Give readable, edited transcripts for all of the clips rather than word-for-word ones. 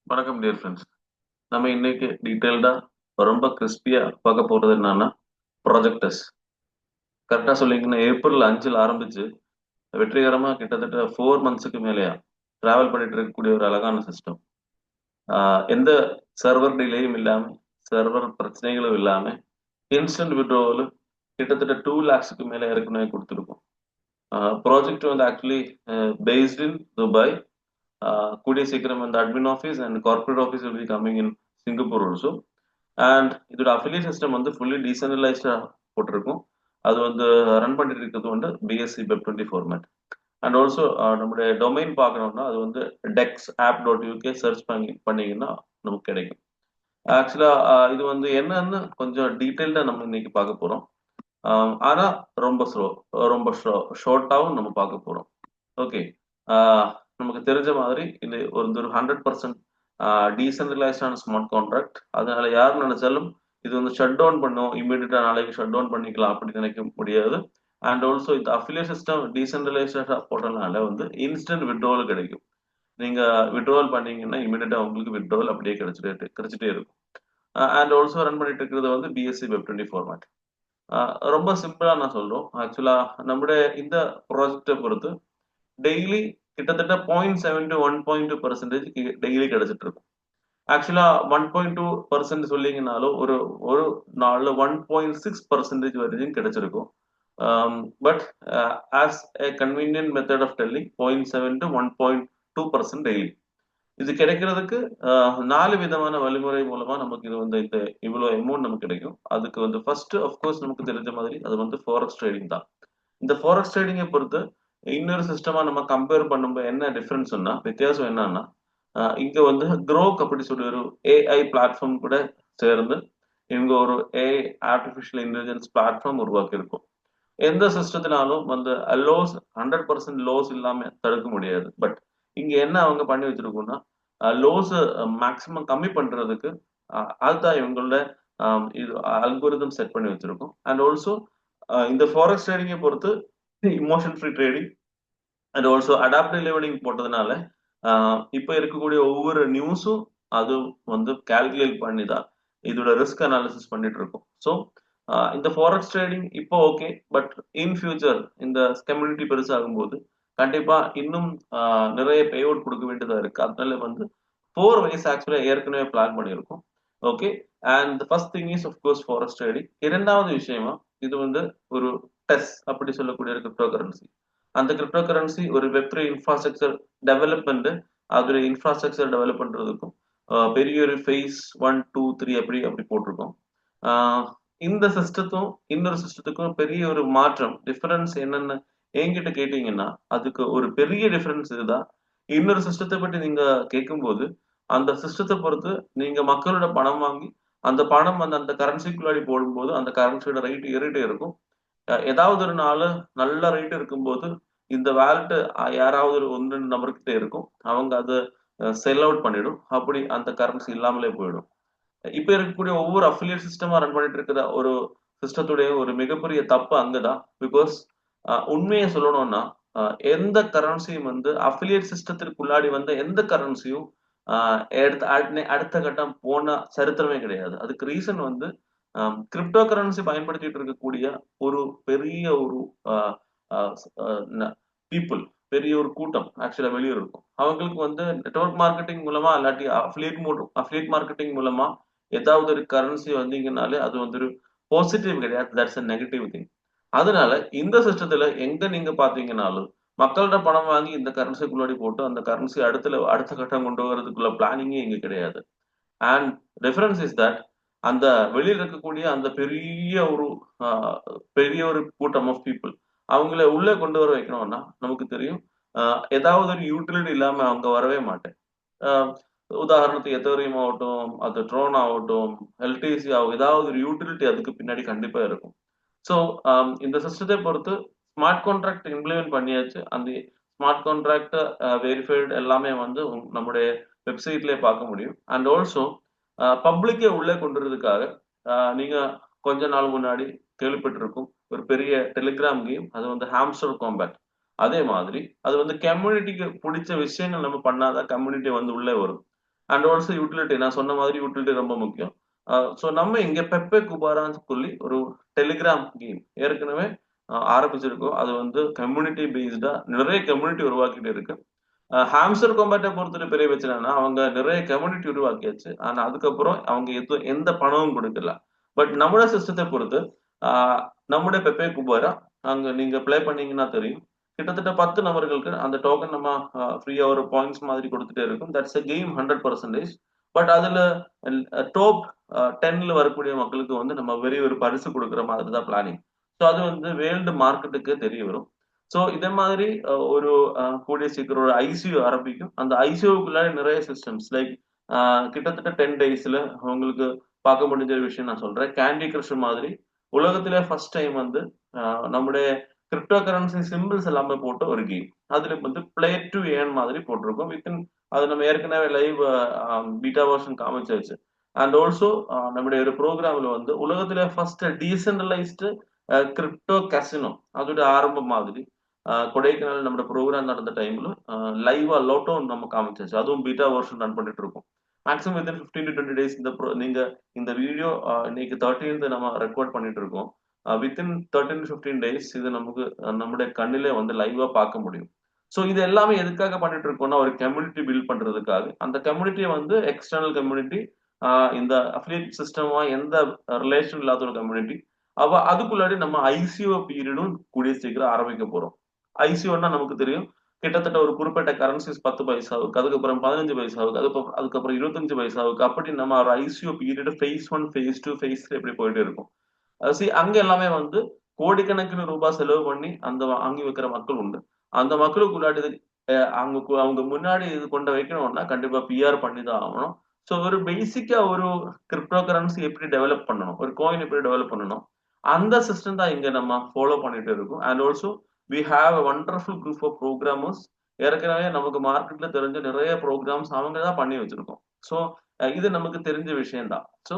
வணக்கம் dear friends. நம்ம இன்னைக்கு டீட்டெயில்டா ரொம்ப கிறிஸ்பியா பார்க்க போறது என்னன்னா ப்ராஜெக்டஸ். கரெக்டா சொல்லிங்கன்னா ஏப்ரல் 5ல் ஆரம்பிச்சு வெற்றிகரமா கிட்டத்தட்ட 4 மந்த்ஸுக்கு மேலேயா டிராவல் பண்ணிட்டு இருக்கக்கூடிய ஒரு அழகான சிஸ்டம். எந்த சர்வர் டிலேயும் இல்லாம, சர்வர் பிரச்சனைகளும் இல்லாம இன்ஸ்டன்ட் விட்ரோவல் கிட்டத்தட்ட 2 lakhsக்கு மேல ஏற்கனவே கொடுத்துருக்கோம். ப்ராஜெக்ட் வந்து ஆக்சுவலி பேஸ்ட் இன் துபாய். கூடிய சீக்கிரம் அந்த admin office and corporate office will be coming in Singapore also. And இதோட அஃபிலியேட் சிஸ்டம் வந்து ஃபுல்லி டீசென்ட்ரலைஸ்டா போட்டிருக்கும். அது வந்து ரன் பண்ணிட்டு இருக்கிறது வந்து BSc web 20 format. And also நம்மளுடைய டொமைன் பார்க்கணும்னா அது வந்து dex.app.uk சர்ச் பண்ணீங்கன்னா நமக்கு கிடைக்கும். ஆக்சுவலா இது வந்து என்னன்னு கொஞ்சம் டீட்டெயில்டா நம்ம இன்னைக்கு பார்க்க போறோம். ஆனா ரொம்ப ரொம்ப ஷார்ட்டாவும் நம்ம பார்க்க போறோம். ஓகே. நமக்கு தெரிஞ்ச மாதிரி இது ஒரு 100% டீசென்ட்ரலைஸ்டான ஸ்மார்ட் கான்ட்ராக்ட். அதனால யார் நினைச்சாலும் இது வந்து ஷட் டவுன் பண்ணும், இமீடியட்டா நாளைக்கு ஷட் டவுன் பண்ணிக்கலாம் அப்படி நினைக்க முடியாது. அண்ட் ஆல்சோ இந்த அஃபிலியேட் சிஸ்டம் டீசென்ட்ரலைஸ்டா போட்டதுனால வந்து இன்ஸ்டன்ட் விட்ரோவல் கிடைக்கும். நீங்க விட்ரோவல் பண்ணீங்கன்னா இமீடியட்டா உங்களுக்கு விட்ரோவல் அப்படியே கிடைச்சிட்டே இருக்கும். அண்ட் ஆல்சோ ரன் பண்ணிட்டு இருக்கிறது வந்து பிஎஸ்சி வெப் 20 ஃபார்மேட். ரொம்ப சிம்பிளா நான் சொல்றோம். ஆக்சுவலா நம்முடைய இந்த ப்ராஜெக்டை பொறுத்து டெய்லி கிட்டத்தட்ட 0.7 to 1.2% டெய்லி கிடைச்சிட்டு இருக்கும். ஆக்சுவலா 1.2% சொல்லிங்கனாலும் ஒரு ஒரு நாள்ல 1.6% வரைக்கும் கிடைச்சிருக்கும். But as a convenient method of telling 0.7 to 1.2% daily இது கிடைக்கிறதுக்கு 4 விதமான வழிமுறை மூலமா நமக்கு இது வந்து இந்த இவ்வளவு அமௌண்ட் நமக்கு கிடைக்கும். அதுக்கு வந்து ஃபர்ஸ்ட் அஃப்கோர்ஸ் நமக்கு தெரிஞ்ச மாதிரி அது வந்து ஃபாரெக்ஸ் ட்ரேடிங் தான். இந்த ஃபாரெக்ஸ் ட்ரேடிங்கை பொறுத்து இன்னொரு சிஸ்டமா நம்ம கம்பேர் பண்ணும்போது என்ன டிஃபரன்ஸ்னா வித்தியாசம் என்னன்னா இங்க வந்து க்ரோக் அப்படி சொல்லி ஒரு ஏஐ பிளாட்ஃபார்ம் கூட சேர்ந்து இவங்க ஒரு ஏஐ ஆர்டிஃபிஷியல் இன்டெலிஜென்ஸ் பிளாட்ஃபார்ம் உருவாக்கி இருக்கும். எந்த சிஸ்டத்தினாலும் வந்து லோஸ் 100% லோஸ் இல்லாம தடுக்க முடியாது. பட் இங்க என்ன அவங்க பண்ணி வச்சிருக்கோம்னா லோஸ் மேக்சிமம் கம்மி பண்றதுக்கு அதுதான் இவங்களோட இது அல்கோரிதம் செட் பண்ணி வச்சிருக்கோம். அண்ட் ஆல்சோ இந்த ஃபாரெக்ஸ் ட்ரேடிங்கை பொறுத்து emotion free trading and also adaptive learning போட்டதுனால இப்போ இருக்கக்கூடிய ஒவ்வொரு நியூஸும் அது வந்து கால்குலேட் பண்ணி தான் இதோட ரிஸ்க் அனாலிசிஸ் பண்ணிட்டு இருக்கும். ஸோ இந்த ஃபாரெக்ஸ் ட்ரேடிங் இப்போ ஓகே. பட் இன் ஃபியூச்சர் இந்த கம்யூனிட்டி பெருசாகும் போது கண்டிப்பா இன்னும் நிறைய பே அவுட் கொடுக்க வேண்டியதா இருக்கு. அதனால வந்து 4 ways ஆக்சுவலா ஏற்கனவே பிளான் பண்ணியிருக்கோம். Okay. And first thing is of course forex trading. இரண்டாவது விஷயமா இது வந்து ஒரு டெஸ் அப்படி சொல்லக்கூடிய கிரிப்டோ கரன்சி. அந்த கிரிப்டோ கரன்சி ஒரு வெப்3 இன்ஃப்ராஸ்ட்ரக்சர் டெவலப்மெண்ட், அதோட இன்ஃப்ராஸ்ட்ரக்சர் டெவலப் பண்றதுக்கும் பெரிய ஒரு ஃபேஸ் 1 2 3 அப்படி அப்படி போட்டிருக்கோம். இந்த சிஸ்டத்தும் இன்னொரு சிஸ்டத்துக்கும் பெரிய ஒரு மாற்றம் டிஃபரன்ஸ் என்னன்னு என்கிட்ட கேட்டீங்கன்னா அதுக்கு ஒரு பெரிய டிஃபரன்ஸ் இதுதான். இன்னொரு சிஸ்டத்தை பற்றி நீங்க கேட்கும்போது அந்த சிஸ்டத்தை பொறுத்து நீங்க மக்களோட பணம் வாங்கி அந்த பணம் அந்த அந்த கரன்சிக்குள்ளாடி போடும்போது அந்த கரன்சியோட ரேட் ஏறிட்டே இருக்கும். ஏதாவது ஒரு நாள் நல்ல ரேட் இருக்கும்போது இந்த வேலட் யாராவது ஒரு 1 2 நபர்கிட்ட இருக்கும். அவங்க அதை செல் அவுட் பண்ணிடும். அப்படி அந்த கரன்சி இல்லாமலே போயிடும். இப்ப இருக்கக்கூடிய ஒவ்வொரு அஃபிலியேட் சிஸ்டமா ரன் பண்ணிட்டு இருக்கிற ஒரு சிஸ்டத்துடைய ஒரு மிகப்பெரிய தப்பு அங்கதான். பிகாஸ் உண்மையை சொல்லணும்னா எந்த கரன்சியும் வந்து அஃபிலியேட் சிஸ்டத்திற்குள்ளாடி வந்த எந்த கரன்சியும் அடுத்த கட்டம் போன சரித்திரமே கிடையாது. அதுக்கு ரீசன் வந்து கிரிப்டோ கரன்சி பயன்படுத்திட்டு இருக்கக்கூடிய ஒரு பெரிய ஒரு பீப்புள், பெரிய ஒரு கூட்டம் ஆக்சுவலா வெளியே இருக்கும். அவங்களுக்கு வந்து நெட்வொர்க் மார்க்கெட்டிங் மூலமா இல்லாட்டி அஃபிலியேட் மார்க்கெட்டிங் மூலமா ஏதாவது ஒரு கரன்சி வந்தீங்கன்னாலே அது வந்து ஒரு பாசிட்டிவ் கிடையாது, தட்ஸ் அ நெகட்டிவ் திங். அதனால இந்த சிஸ்டத்துல எங்க நீங்க பாத்தீங்கன்னாலும் மக்களோட பணம் வாங்கி இந்த கரன்சிக்குள்ளாடி போட்டு அந்த கரன்சி அடுத்த கட்டம் கொண்டு வரதுக்குள்ள பிளானிங்கே இங்க கிடையாது. அண்ட் டிஃபரன்ஸ் இஸ் தட் அந்த வெளியில் இருக்கக்கூடிய அந்த பெரிய ஒரு கூட்டம் ஆஃப் பீப்புள் அவங்கள உள்ளே கொண்டு வர வைக்கணும்னா நமக்கு தெரியும் ஏதாவது ஒரு யூட்டிலிட்டி இல்லாம அவங்க வரவே மாட்டேன். உதாரணத்துக்கு எத்தோரியம் ஆகட்டும், அது ட்ரோன் ஆகட்டும், எல்டிசி ஆகும், ஏதாவது ஒரு யூட்டிலிட்டி அதுக்கு பின்னாடி கண்டிப்பா இருக்கும். ஸோ இந்த சிஸ்டத்தை பொறுத்து ஸ்மார்ட் கான்ட்ராக்ட் இம்ப்ளிமெண்ட் பண்ணியாச்சு. அந்த ஸ்மார்ட் கான்ட்ராக்ட் வெரிஃபைடு எல்லாமே வந்து நம்முடைய வெப்சைட்லேயே பார்க்க முடியும். அண்ட் ஆல்சோ பப்ளிக்கே உள்ளே கொண்டுறதுக்காக நீங்க கொஞ்ச நாள் முன்னாடி கேள்விப்பட்டிருக்கும் ஒரு பெரிய டெலிகிராம் கேம், அது வந்து ஹாம்ஸ்டர் காம்பேட். அதே மாதிரி அது வந்து கம்யூனிட்டிக்கு பிடிச்ச விஷயங்கள் நம்ம பண்ணாதான் கம்யூனிட்டி வந்து உள்ளே வரும். அண்ட் ஆல்சோ யூட்டிலிட்டி, நான் சொன்ன மாதிரி யூட்டிலிட்டி ரொம்ப முக்கியம். ஸோ நம்ம இங்க பெப்பே குபாரான்னு சொல்லி ஒரு டெலிகிராம் கேம் ஏற்கனவே ஆரம்பிச்சிருக்கோம். அது வந்து கம்யூனிட்டி பேஸ்டா நிறைய கம்யூனிட்டி உருவாக்கிட்டு இருக்கு. ஹாம்ஸ்டர் காம்பேட்டை பொறுத்தவரை பெரிய பிரச்சனைனா அவங்க நிறைய கம்யூனிட்டி உருவாக்கியாச்சு. ஆனா அதுக்கப்புறம் அவங்க எந்த பணமும் கொடுக்கல. பட் நம்மளோட சிஸ்டத்தை பொறுத்து நம்முடைய பெப்பே குபாரா அங்க நீங்க ப்ளே பண்ணீங்கன்னா தெரியும். கிட்டத்தட்ட 10 நபர்களுக்கு அந்த டோக்கன் நம்ம ஃப்ரீயா ஒரு பாயிண்ட்ஸ் மாதிரி கொடுத்துட்டே இருக்கும். That's a game 100%. பட் அதுல டாப் 10ல வரக்கூடிய மக்களுக்கு வந்து நம்ம ஒரு பரிசு கொடுக்குற மாதிரி தான் பிளானிங். ஸோ அது வந்து வேர்ல்டு மார்க்கெட்டுக்கு தெரிய வரும். ஸோ இதே மாதிரி ஒரு கூடிய சீக்கிரம் ஒரு ஐசியூ ஆரம்பிக்கும். அந்த ஐசியூக்குள்ள நிறைய சிஸ்டம்ஸ் லைக் கிட்டத்தட்ட 10 டேஸ்ல உங்களுக்கு பார்க்க முடிஞ்ச ஒரு விஷயம் நான் சொல்றேன். கேண்டி கிரஷ் மாதிரி உலகத்திலே ஃபர்ஸ்ட் டைம் வந்து நம்முடைய கிரிப்டோ கரன்சி சிம்பிள்ஸ் எல்லாமே போட்டு ஒரு கேம். அதுல வந்து பிளே டு ஏர்ன் மாதிரி போட்டிருக்கோம். வித்தின் அது நம்ம ஏற்கனவே லைவ் பீட்டா வெர்ஷன் காமிச்சாச்சு. அண்ட் ஆல்சோ நம்முடைய ஒரு ப்ரோக்ராம்ல வந்து உலகத்திலே ஃபர்ஸ்ட் டீசென்ட்ரலைஸ்டு கிரிப்டோ கசினோ அதோட ஆரம்பம் மாதிரி கொடைக்கானல் நம்ம ப்ரோக்ராம் நடந்த டைம்ல லைவா லோட்டோ நம்ம காமிச்சாச்சு. அதுவும் பீட்டா வெர்ஷன் ரன் பண்ணிட்டு இருக்கோம். மேக்ஸிமம் வித்தின் 15 to 20 days நீங்க இந்த வீடியோ இன்னைக்கு 13th நம்ம ரெக்கார்ட் பண்ணிட்டு இருக்கோம். வித்தின் 13 to 15 days இது நமக்கு நம்முடைய கண்ணிலே வந்து லைவா பார்க்க முடியும். ஸோ இது எல்லாமே எதுக்காக பண்ணிட்டு இருக்கோம்னா ஒரு கம்யூனிட்டி பில்ட் பண்றதுக்காக. அந்த கம்யூனிட்டியை வந்து எக்ஸ்டர்னல் கம்யூனிட்டி, இந்த அஃபிலியேட் சிஸ்டமா எந்த ரிலேஷன் இல்லாத ஒரு கம்யூனிட்டி. அப்ப அதுக்குள்ளாடி நம்ம ஐசிஓ பீரியடும் கூடிய சீக்கிரம் ஆரம்பிக்க போறோம். ஐசிஓன்னா நமக்கு தெரியும் கிட்டத்தட்ட ஒரு குறிப்பிட்ட கரன்சிஸ் 10 பைசாவுக்கு, அதுக்கப்புறம் 15 பைசாவுக்கு, அதுக்கப்புறம் 25 பைசாவுக்கு, அப்படி நம்ம ஒரு ICO period phase 1 phase 2 phase 3 எப்படி போயிட்டு இருக்கும். அங்க எல்லாமே வந்து கோடிக்கணக்கிന് ரூபாய் செலவு பண்ணி அந்த வாங்கி வைக்கிற மக்கள் உண்டு. அந்த மக்களுக்குள்ளாடி அவங்க முன்னாடி இது கொண்டு வைக்கணும்னா கண்டிப்பா பிஆர் பண்ணி தான் ஆகணும். ஸோ ஒரு பேசிக்கா ஒரு கிரிப்டோ கரன்சி எப்படி டெவலப் பண்ணணும், ஒரு கோயின் எப்படி டெவலப் பண்ணணும், அந்த சிஸ்டம் தான் இங்க நம்ம ஃபாலோ பண்ணிட்டு இருக்கோம். And also we have a wonderful group of programmers. ஏற்கனவே நமக்கு மார்க்கெட்ல தெரிஞ்ச நிறைய ப்ரோக்ராம்ஸ் அவங்க தான் பண்ணி வச்சிருக்கோம். ஸோ இது நமக்கு தெரிஞ்ச விஷயம் தான். ஸோ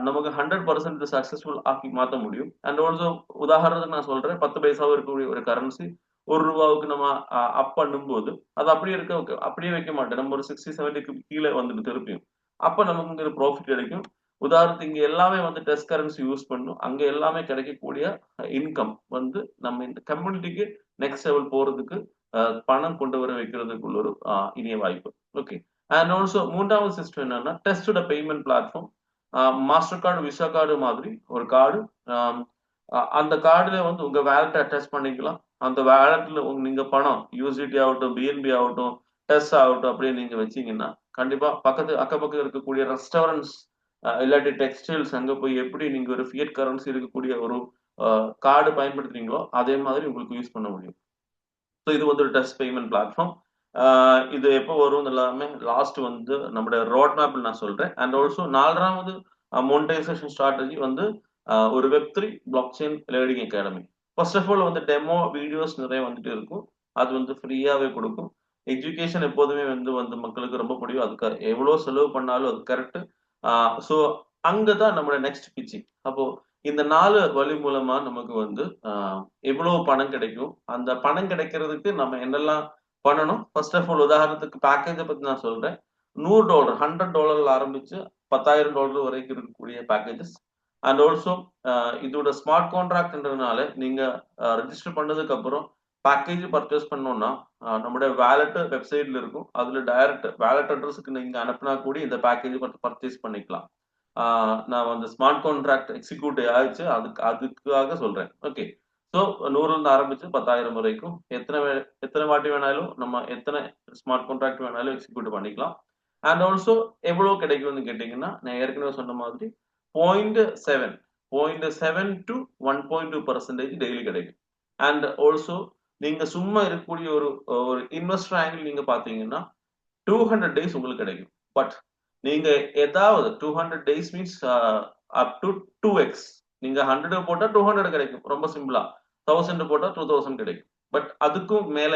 நமக்கு 100% சக்சஸ்ஃபுல் ஆக்கி மாற்ற முடியும். அண்ட் ஆல்சோ உதாரணத்துக்கு நான் சொல்றேன், 10 பைசாவும் இருக்கக்கூடிய ஒரு கரன்சி ₹1 நம்ம அப் பண்ணும்போது அது அப்படியே அப்படியே வைக்க மாட்டேன். நம்ம ஒரு 60, 70க்கு கீழே வந்துட்டு திருப்பியும் அப்ப நமக்கு ஒரு ப்ராஃபிட் கிடைக்கும். உதாரணத்துக்கு இங்க எல்லாமே வந்து டெஸ்ட் கரன்சி யூஸ் பண்ணும். அங்க எல்லாமே கிடைக்கக்கூடிய இன்கம் வந்து நம்ம இந்த கம்யூனிட்டிக்கு நெக்ஸ்ட் லெவல் போறதுக்கு பணம் கொண்டு வர வைக்கிறதுக்குள்ள ஒரு இனிய வாய்ப்பு. ஓகே. அண்ட் ஆல்சோ மூன்றாவது சிஸ்டம் என்னன்னா டெஸ்டோட payment platform. Mastercard, Visa card மாதிரி ஒரு கார்டு. அந்த கார்டுல வந்து உங்க வேலெட்டை அட்டாச் பண்ணிக்கலாம். அந்த வேலெட்ல நீங்க பணம் யூஎஸ்டிடி ஆகட்டும், பிஎன்பி ஆகட்டும், டெஸ் ஆகட்டும் அப்படியே நீங்க வச்சீங்கன்னா கண்டிப்பா அக்கப்பக்கம் இருக்கக்கூடிய ரெஸ்டாரண்ட்ஸ் இல்லாட்டி டெக்ஸ்டைல்ஸ் அங்க போய் எப்படி நீங்க ஒரு ஃபியட் கரன்சி இருக்கக்கூடிய ஒரு கார்டு பயன்படுத்துறீங்களோ அதே மாதிரி உங்களுக்கு யூஸ் பண்ண முடியும். ஸோ இது வந்து ஒரு டெஸ்ட் பேமெண்ட் பிளாட்ஃபார்ம். இது எப்போ வரும் எல்லாமே லாஸ்ட் வந்து நம்மளுடைய ரோட் மேப்ல நான் சொல்றேன். அண்ட் ஆல்சோ 4வது மோனிடைசேஷன் ஸ்ட்ராட்டஜி வந்து ஒரு வெப்3 blockchain learning academy. First of all வந்து டெமோ வீடியோஸ் நிறைய வந்துட்டு இருக்கும். அது வந்து ஃப்ரீயாவே கொடுக்கும். எஜுகேஷன் எப்போதுமே வந்து மக்களுக்கு ரொம்ப பிடிக்கும். அதுக்கு எவ்வளவு செலவு பண்ணாலும் அது கரெக்ட். ஸோ அங்கதான் நம்மளோட நெக்ஸ்ட் பிச்சிங். அப்போ இந்த 4 வழி மூலமா நமக்கு வந்து எவ்வளவு பணம் கிடைக்கும், அந்த பணம் கிடைக்கிறதுக்கு நம்ம என்னெல்லாம் பண்ணணும். ஃபர்ஸ்ட் ஆஃப் ஆல் உதாரணத்துக்கு பேக்கேஜை பத்தி நான் சொல்றேன். $100 $100 ஆரம்பிச்சு $10,000 வரைக்கும் இருக்கக்கூடிய பேக்கேஜஸ். அண்ட் ஆல்சோ இதோட ஸ்மார்ட் கான்ட்ராக்ட்ன்றதுனால நீங்க ரெஜிஸ்டர் பண்ணதுக்கு அப்புறம் பேக்கேஜ் பர்ச்சேஸ் பண்ணோம்னா நம்மளுடைய வேலெட் வெப்சைட்ல இருக்கும். அதுல டைரக்ட் வேலெட் அட்ரஸுக்கு நீங்க அனுப்பினா கூட இந்த பேக்கேஜ் பர்ச்சேஸ் பண்ணிக்கலாம். நான் வந்து ஸ்மார்ட் கான்ட்ராக்ட் எக்ஸிக்யூட் ஆயிடுச்சு, அதுக்காக சொல்றேன். ஓகே. ஸோ 100ல இருந்து ஆரம்பிச்சு 10,000 வரைக்கும் எத்தனை வாட்டி வேணாலும் நம்ம எத்தனை ஸ்மார்ட் கான்ட்ராக்ட் வேணாலும் எக்ஸிக்யூட் பண்ணிக்கலாம். அண்ட் ஆல்சோ எவ்வளவு கிடைக்கும்னு கேட்டீங்கன்னா நான் ஏற்கனவே சொன்ன மாதிரி 0.7 to 1.2% டெய்லி கிடைக்கும். அண்ட் ஆல்சோ நீங்க சும்மா இருக்கக்கூடிய ஒரு இன்வெஸ்டர் ஆங்கிள் நீங்க பாத்தீங்கன்னா 200 days உங்களுக்கு கிடைக்கும். பட் நீங்க ஏதாவது 200 days means up to 2x. நீங்க 100 போட்டா 200 கிடைக்கும். ரொம்ப சிம்பிளா 1000 போட்டா 2000 கிடைக்கும். பட் அதுக்கும் மேல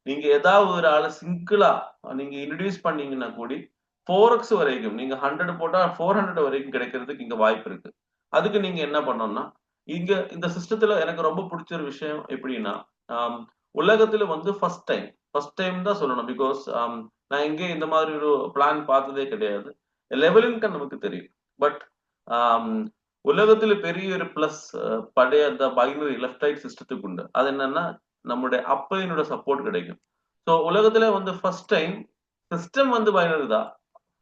நீங்க ஏதாவது ஒரு ஆளை சிங்கிளா நீங்க இன்ட்ரடியூஸ் பண்ணீங்கன்னா கூடி 4x வரைக்கும், நீங்க 100 போட்டா 400 வரைக்கும் கிடைக்கிறதுக்கு இங்க வாய்ப்பு இருக்கு. அதுக்கு நீங்க என்ன பண்ணணும்னா இங்க இந்த சிஸ்டத்துல எனக்கு ரொம்ப பிடிச்ச ஒரு விஷயம் எப்படின்னா உலகத்துல வந்து ஃபர்ஸ்ட் டைம் தான் சொல்லணும். பிகாஸ் நான் எங்கேயும் இந்த மாதிரி ஒரு பிளான் பார்த்ததே கிடையாது. லெவல் இன்கம் நமக்கு தெரியும். பட் உலகத்துல பெரிய ஒரு பிளஸ் பழைய அந்த பைனரி லெஃப்ட் ரைட் சிஸ்டத்துக்கு உண்டு. அது என்னன்னா நம்முடைய அப்பையனோட சப்போர்ட் கிடைக்கும். ஸோ உலகத்துல வந்து ஃபர்ஸ்ட் டைம் சிஸ்டம் வந்து பைனரி தான்.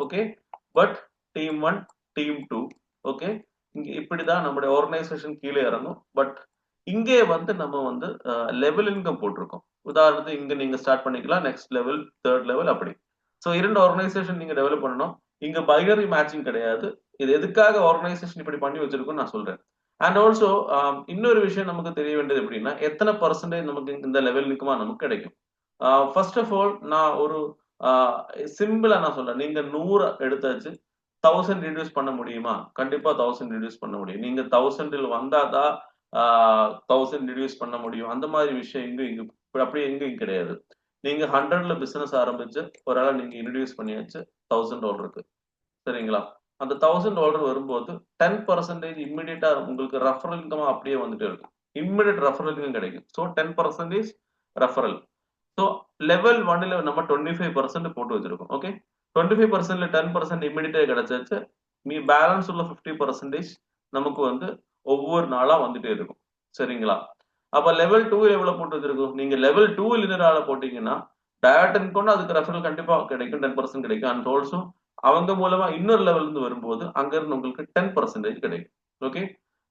Okay, but team 1 team 2 okay, இங்க இப்படிதான் நம்முடைய ஆர்கனைசேஷன் கீழே இறங்கும். பட் இங்கே வந்து நம்ம வந்து லெவல் இன்கம் போட்டிருக்கோம். உதாரணத்துக்கு இங்க நீங்க ஸ்டார்ட் பண்ணிக்கலாம், நெக்ஸ்ட் லெவல், தேர்ட் லெவல் அப்படி. ஸோ 2 ஆர்கனைசேஷன் நீங்க டெவலப் பண்ணணும். இங்க பைனரி மேட்சிங் கிடையாது. இது எதுக்காக ஆர்கனைசேஷன் இப்படி பண்ணி வச்சிருக்கோம் நான் சொல்றேன். அண்ட் ஆல்சோ இன்னொரு விஷயம் நமக்கு தெரிய வேண்டியது எப்படின்னா, எத்தனை பர்சன்டேஜ் நமக்கு இந்த லெவல் இன்கமா நமக்கு கிடைக்கும். ஃபர்ஸ்ட் ஆஃப் ஆல் நான் ஒரு சிம்பிளா நான் சொல்றேன். நீங்க 100 எடுத்தாச்சு, 1000 ரெடியூஸ் பண்ண முடியுமா? கண்டிப்பா 1000 ரெடியூஸ் பண்ண முடியும். நீங்க 1000 வந்தாதான் 1000 ரெடியூஸ் பண்ண முடியும். அந்த மாதிரி விஷயம் இங்க அப்படி எங்கேயும் கிடையாது. நீங்க 100ல பிசினஸ் ஆரம்பிச்சு ஒரு ஆளை நீங்க இன்ட்ரடியூஸ் பண்ணியாச்சு $1000. சரிங்களா? அந்த $1000 வரும்போது 10% இம்மிடியட்டா உங்களுக்கு ரெஃபரல் இன்கமா அப்படியே வந்துட்டே இருக்கும். இம்மிடியட் ரெஃபரல் இன்கம் கிடைக்கும். So 10% referral. ஸோ லெவல் 1ல நம்ம 25% போட்டு வச்சிருக்கோம். ஓகே, 25%ல 10% இம்மிடியட்டா கிடைச்சாச்சு. மீ பேலன்ஸ் உள்ள 50% நமக்கு வந்து ஒவ்வொரு நாளா வந்துட்டே இருக்கும். சரிங்களா? அப்ப லெவல் 2 எவ்வளவு போட்டு வச்சிருக்கோம்? நீங்க லெவல் 2 இன்னொரு ஆளை போட்டீங்கன்னா டைரக்ட் இன்கம் அதுக்கு ரெஃபரல் கண்டிப்பா கிடைக்கும், 10% கிடைக்கும். அண்ட் ஆல்சோ அவங்க மூலமா இன்னொரு லெவல் இருந்து வரும்போது அங்க இருந்து உங்களுக்கு 10% கிடைக்கும். ஓகே,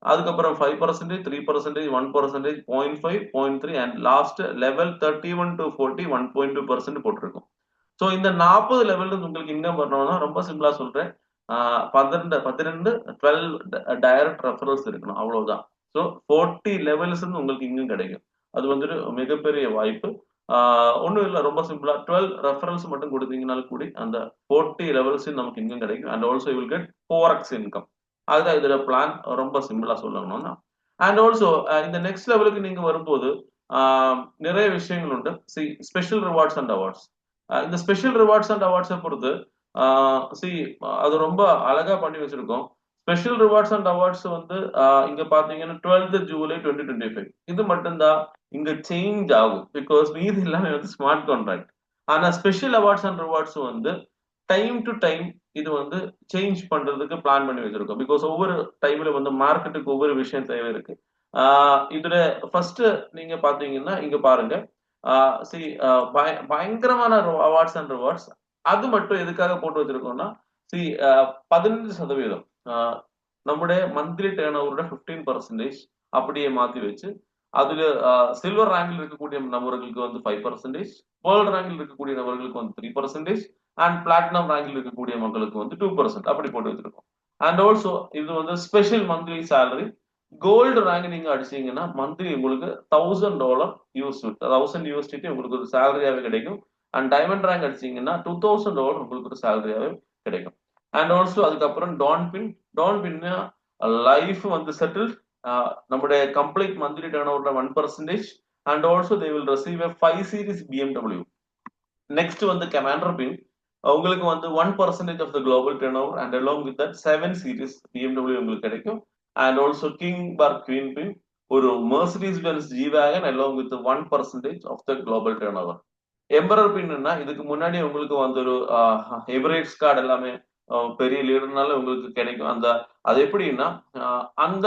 அதுக்கப்புறம் 5%, 3%, 1%, 0.5, 0.3 அண்ட் லாஸ்ட் லெவல் 31 to 40 1.2% போட்டிருக்கும். ஸோ இந்த 40 லெவல்ல இருந்து உங்களுக்கு இன்கம் வரணும்னா ரொம்ப சிம்பிளா சொல்றேன். 12 டைரக்ட் ரெஃபரல்ஸ் இருக்கணும், அவ்வளவுதான். ஸோ 40 லெவல்ஸ் இருந்து உங்களுக்கு இன்கம் கிடைக்கும். அது வந்துட்டு மிகப்பெரிய வாய்ப்பு. ஒன்றும் இல்லை, ரொம்ப சிம்பிளா 12 ரெஃபரன்ஸ் மட்டும் கொடுத்தீங்கனாலும் கூடி அந்த 40 லெவல்ஸ் நமக்கு இன்கம் கிடைக்கும். And also will get 4x income. அதுதான் இதோட பிளான். ரொம்ப சிம்பிளா சொல்லணும்னா. அண்ட் ஆல்சோ இந்த நெக்ஸ்ட் லெவலுக்கு நீங்க வரும்போது நிறைய விஷயங்கள் உண்டு. Special rewards and awards. இந்த ஸ்பெஷல் ரிவார்ட்ஸ் அண்ட் அவார்ட்ஸை பொறுத்து சி அது ரொம்ப அழகா பண்ணி வச்சிருக்கோம். ஸ்பெஷல் ரிவார்ட்ஸ் அண்ட் அவார்ட்ஸ் வந்து இங்க பாத்தீங்கன்னா 12th ஜூலை 2025 இது மட்டும்தான் இங்க சேஞ்ச் ஆகும். பிகாஸ் மீது எல்லாமே வந்து ஸ்மார்ட் கான்ட்ராக்ட். ஆனா ஸ்பெஷல் அவார்ட்ஸ் அண்ட் ரிவார்ட்ஸ் வந்து டைம் டு டைம் இது வந்து சேஞ்ச் பண்றதுக்கு பிளான் பண்ணி வச்சிருக்கோம். பிகாஸ் ஒவ்வொரு டைம்ல வந்து மார்க்கெட்டுக்கு ஒவ்வொரு விஷயம் தேவை இருக்கு. இதுல ஃபர்ஸ்ட் நீங்க பாத்தீங்கன்னா இங்க பாருங்க, சி பயங்கரமான அவார்ட்ஸ் அண்ட் ரிவார்ட்ஸ். அது மட்டும் எதுக்காக போட்டு வச்சிருக்கோம்னா சி 15% நம்முடைய மந்த்லி டேர்ன் ஓவரோட 15% அப்படியே மாத்தி வச்சு அதுல சில்வர் ரேங்கில் இருக்கக்கூடிய நபர்களுக்கு வந்து 5%, வேர்ல்ட் ரேங்கில் இருக்கக்கூடிய நபர்களுக்கு வந்து 3%, அண்ட் பிளாட்டினம் ரேங்கில் இருக்கக்கூடிய மக்களுக்கு வந்து 2% அப்படி போட்டு வச்சிருக்கோம். அண்ட் ஆல்சோ இது வந்து special monthly salary. Gold rank நீங்க அடிச்சீங்கன்னா மந்த்லி உங்களுக்கு $1000 USD உங்களுக்கு ஒரு சேலரியாவே கிடைக்கும். அண்ட் டைமண்ட் ரேங்க் அடிச்சீங்கன்னா $2000 உங்களுக்கு ஒரு சேலரியாவே கிடைக்கும். அண்ட் ஆல்சோ அதுக்கப்புறம் டான் பின் லைஃப் வந்து செட்டில் நம்முடைய கம்ப்ளீட் மந்த்லி டர்ன் ஓவர்ல 1%. And also they will receive a 5 series BMW. Next வந்து கமாண்டர் பின் உங்களுக்கு வந்து 1% of the global turnover and along with that 7 series BMW உங்களுக்கு கிடைக்கும். அண்ட் ஆல்சோ கிங் பார் குவீன் பின் ஒரு Mercedes Benz G wagon along with 1% of the global turnover. Emperor பின்னா இதுக்கு முன்னாடி உங்களுக்கு வந்து ஒரு எமிரேட்ஸ் கார்டு எல்லாமே பெரிய லீடர்னால உங்களுக்கு கிடைக்கும். அது எப்படின்னா அந்த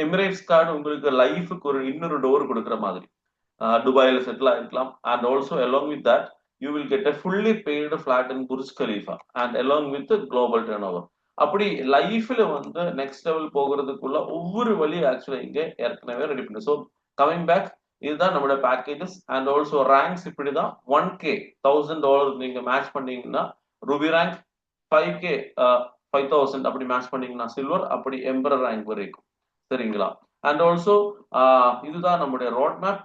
எமிரேட்ஸ் கார்டு உங்களுக்கு லைஃபுக்கு ஒரு இன்னொரு டோர் கொடுக்குற மாதிரி. துபாயில செட்டில் ஆகிக்கலாம். And also along with that you will get a fully paid flat in Burj Khalifa and along with global turnover. அப்படி லைஃப்ல வந்து நெக்ஸ்ட் லெவல் போகிறதுக்குள்ள ஒவ்வொரு வழி ஆக்சுவலா இங்க ஏற்கனவே ரெடி பண்ணு. ஸோ கமிங் பேக், இதுதான் நம்மளோட பேக்கேஜஸ். அண்ட் ஆல்சோ ரேங்க்ஸ் இப்படிதான். 1K $1000 நீங்க மேட்ச் பண்ணீங்கன்னா ரூபி ரேங்க், 5K 5000 அப்படி மேட்ச் பண்ணீங்கன்னா சில்வர், அப்படி எம்பரர் ரேங்க் வரைக்கும். சரிங்களா? அண்ட் ஆல்சோ இதுதான் நம்முடைய ரோட் மேப்.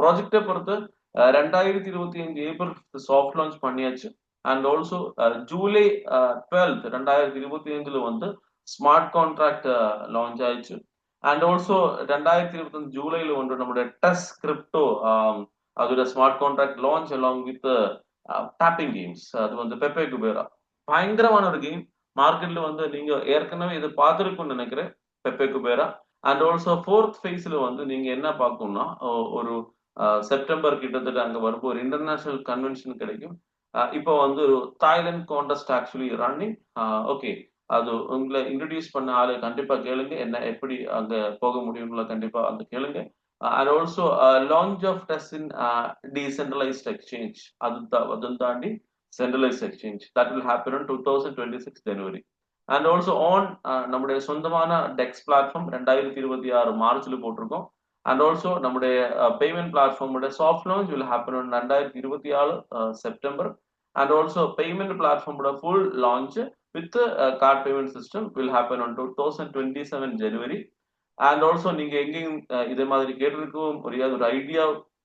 ப்ராஜெக்டை பொறுத்து 2025 ஏப்ரல் சாஃப்ட் லான்ச் பண்ணியாச்சு. அண்ட் ஆல்சோ ஜூலை 12 2025 வந்து ஸ்மார்ட் கான்ட்ராக்ட் லான்ச் ஆயிடுச்சு. அண்ட் ஆல்சோ 2025 ஜூலைல வந்து நம்முடைய டெஸ்ட் கிரிப்டோ அதோட smart contract launch along with tapping games. அது வந்து பெப்பே குபேரா பயங்கரமான ஒரு கேம். மார்க்கெட்ல வந்து நீங்க ஏற்கனவே இதை பார்த்துருக்கும்னு நினைக்கிறேன், பெப்பே குபேரா. அண்ட் ஆல்சோ 4th ஃபேஸ்ல வந்து நீங்க என்ன பார்க்கணும்னா ஒரு செப்டம்பர் கிட்டத்தட்ட அங்க வரும்போது ஒரு இன்டர்நேஷனல் கன்வென்ஷன் கிடைக்கும். இப்போ வந்து ஒரு Thailand contest actually running. Okay, அது உங்களை இன்ட்ரடியூஸ் பண்ண ஆளு கண்டிப்பா கேளுங்க, என்ன எப்படி அங்க போக முடியும்ல கண்டிப்பா அந்த கேளுங்க. And also launch of test in decentralized exchange, அதுவும் தாண்டி centralized exchange that will happen in 2026 January. And also on நம்முடைய சொந்தமான டெக்ஸ் பிளாட்ஃபார்ம் 2026 மார்ச்ல போட்டிருக்கோம். அண்ட் ஆல்சோ நம்முடைய பேமெண்ட் பிளாட்ஃபார்மோட soft launch will happen in 2026 September. And also payment பிளாட்ஃபார்மோட full launch with card payment system will happen on 2027 January. And also நீங்க எங்கேயும் இதே மாதிரி கேட்டிருக்கவும் முடியாது, ஒரு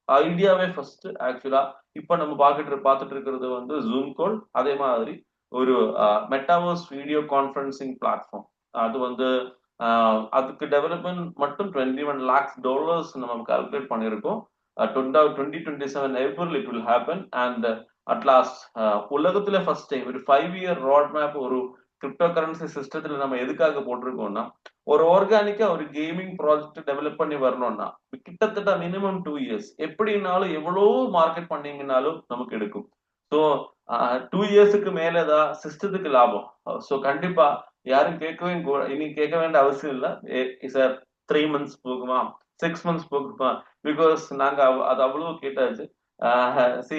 ஐடியாவே ஃபர்ஸ்ட் ஆக்சுவலா இப்ப நம்ம பார்த்துட்டு இருக்கிறது வந்து ஜூம் கால். அதே மாதிரி ஒரு மெட்டாவர்ஸ் வீடியோ கான்ஃபரன்சிங் பிளாட்ஃபார்ம். அது வந்து அதுக்கு டெவலப்மெண்ட் மட்டும் $21 lakhs நம்ம கால்குலேட் பண்ணியிருக்கோம். 2027 April it will happen. And at last உலகத்துல ஃபர்ஸ்ட் டைம் ஒரு 5 year ரோட் மேப் ஒரு கிரிப்டோ கரன்சி சிஸ்டத்துல நம்ம எதுக்காக போட்டிருக்கோம்னா, ஒரு ஆர்கானிக்கா ஒரு கேமிங் ப்ராஜெக்ட் டெவலப் பண்ணி வரணும்னா கிட்டத்தட்ட மினிமம் 2 years, எப்படினாலும் எவ்வளவு மார்க்கெட் பண்ணீங்கன்னாலும் நமக்கு எடுக்கும். ஸோ 2 yearsக்கு மேலதான் சிஸ்டத்துக்கு லாபம். ஸோ கண்டிப்பா யாரும் இனி கேட்க வேண்டிய அவசியம் இல்லை. சார் 3 months போகுமா, 6 months போகுமா, பிகாஸ் நாங்க அது அவ்வளவு கேட்டாச்சு. சி,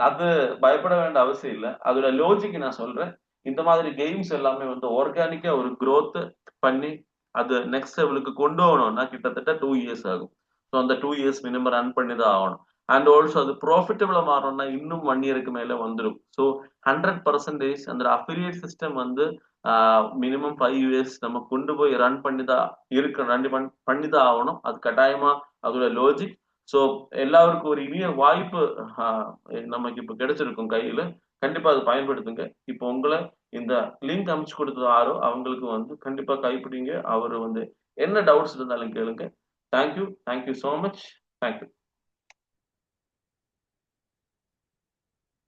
அது பயப்பட வேண்டிய அவசியம் இல்லை. அதோட லாஜிக் நான் சொல்றேன். இந்த மாதிரி கேம்ஸ் எல்லாமே வந்து ஆர்கானிக்கா ஒரு growth பண்ணி அது நெக்ஸ்ட் லெவலுக்கு கொண்டு வரணும்னா கிட்டத்தட்ட 2 years ஆகும். ஸோ அந்த 2 years மினிமம் ரன் பண்ணி தான் ஆகணும். அண்ட் ஆல்சோ அது ப்ராஃபிட்டபிளா மாறணும்னா இன்னும் 1 yearக்கு மேல வந்துடும். ஸோ 100% அந்த அஃபிலியேட் சிஸ்டம் வந்து மினிமம் 5 years நம்ம கொண்டு போய் ரன் பண்ணி தான் பண்ணி தான் ஆகணும். அது கட்டாயமா அதோட லாஜிக். ஸோ எல்லாருக்கும் ஒரு இனிய வாய்ப்பு நமக்கு இப்ப கிடைச்சிருக்கும் கையில. கண்டிப்பா அதை பயன்படுத்துங்க. இப்போ உங்களை இந்த லிங்க் அமைச்சு கொடுத்தது ஆரோ அவங்களுக்கு வந்து கண்டிப்பா கைப்பிடிங்க. அவரு வந்து என்ன டவுட்ஸ் இருந்தாலும் கேளுங்க. Thank you so much. தேங்க்யூ.